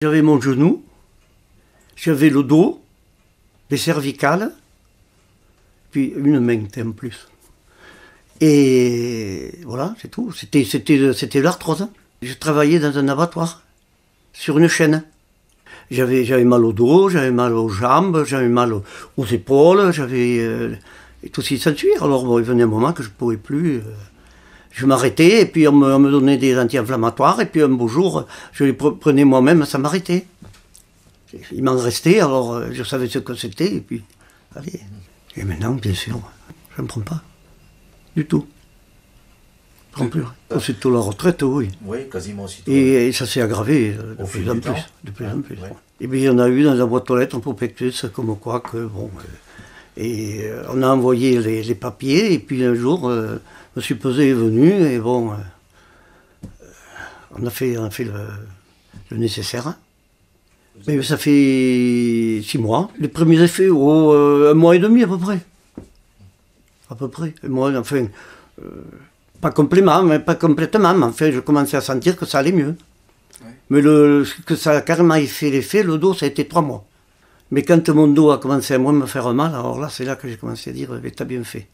J'avais mon genou, j'avais le dos, les cervicales, puis une main en plus. Et voilà, c'est tout. C'était l'arthrose. Je travaillais dans un abattoir, sur une chaîne. J'avais mal au dos, j'avais mal aux jambes, j'avais mal aux épaules, et tout ce qui s'ensuit. Alors bon, il venait un moment que je ne pouvais plus. Je m'arrêtais et puis on me donnait des anti-inflammatoires et puis un beau jour, je les prenais moi-même, ça m'arrêtait. Il m'en restait, alors je savais ce que c'était et puis, allez. Et maintenant, bien sûr, je ne prends pas. Du tout. Je ne prends plus. Aussitôt la retraite, oui. Oui, quasiment aussitôt. Et ça s'est aggravé de plus en plus. De plus en plus. Et puis on a eu dans la boîte aux lettres un prospectus comme quoi que, bon... Et on a envoyé les papiers, et puis un jour, M. Peset est venu, et bon, on a fait le nécessaire. Mais ça fait 6 mois. Les premiers effets, 1 mois et demi à peu près. À peu près. Moi, enfin, pas complètement, mais pas complètement, mais enfin, je commençais à sentir que ça allait mieux. Ouais. Mais que ça a carrément fait l'effet, le dos, ça a été 3 mois. Mais quand mon dos a commencé à moins me faire mal, alors là, c'est là que j'ai commencé à dire, t'as bien fait.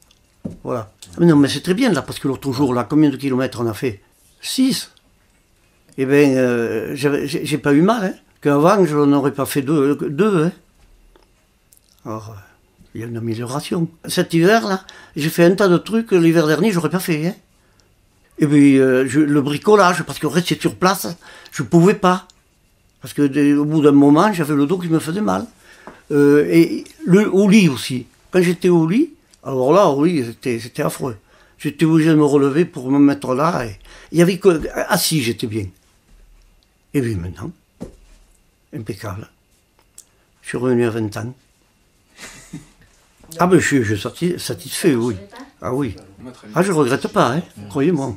Voilà. Mais non, mais c'est très bien, là, parce que l'autre jour, là, combien de kilomètres on a fait? 6. Eh bien, j'ai pas eu mal, hein. Qu'avant, je n'aurais pas fait 2, hein. Alors, il y a une amélioration. Cet hiver, là, j'ai fait un tas de trucs que l'hiver dernier, j'aurais pas fait, hein. Et puis, le bricolage, parce que rester sur place, je pouvais pas. Parce que au bout d'un moment, j'avais le dos qui me faisait mal. Et au lit aussi. Quand j'étais au lit, alors là, oui, c'était affreux. J'étais obligé de me relever pour me mettre là. Et il y avait que assis, j'étais bien. Et puis maintenant, impeccable. Je suis revenu à 20 ans. Ah ben je suis satisfait, oui. Ah oui. Ah je regrette pas, hein, croyez-moi.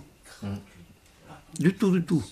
Du tout, du tout.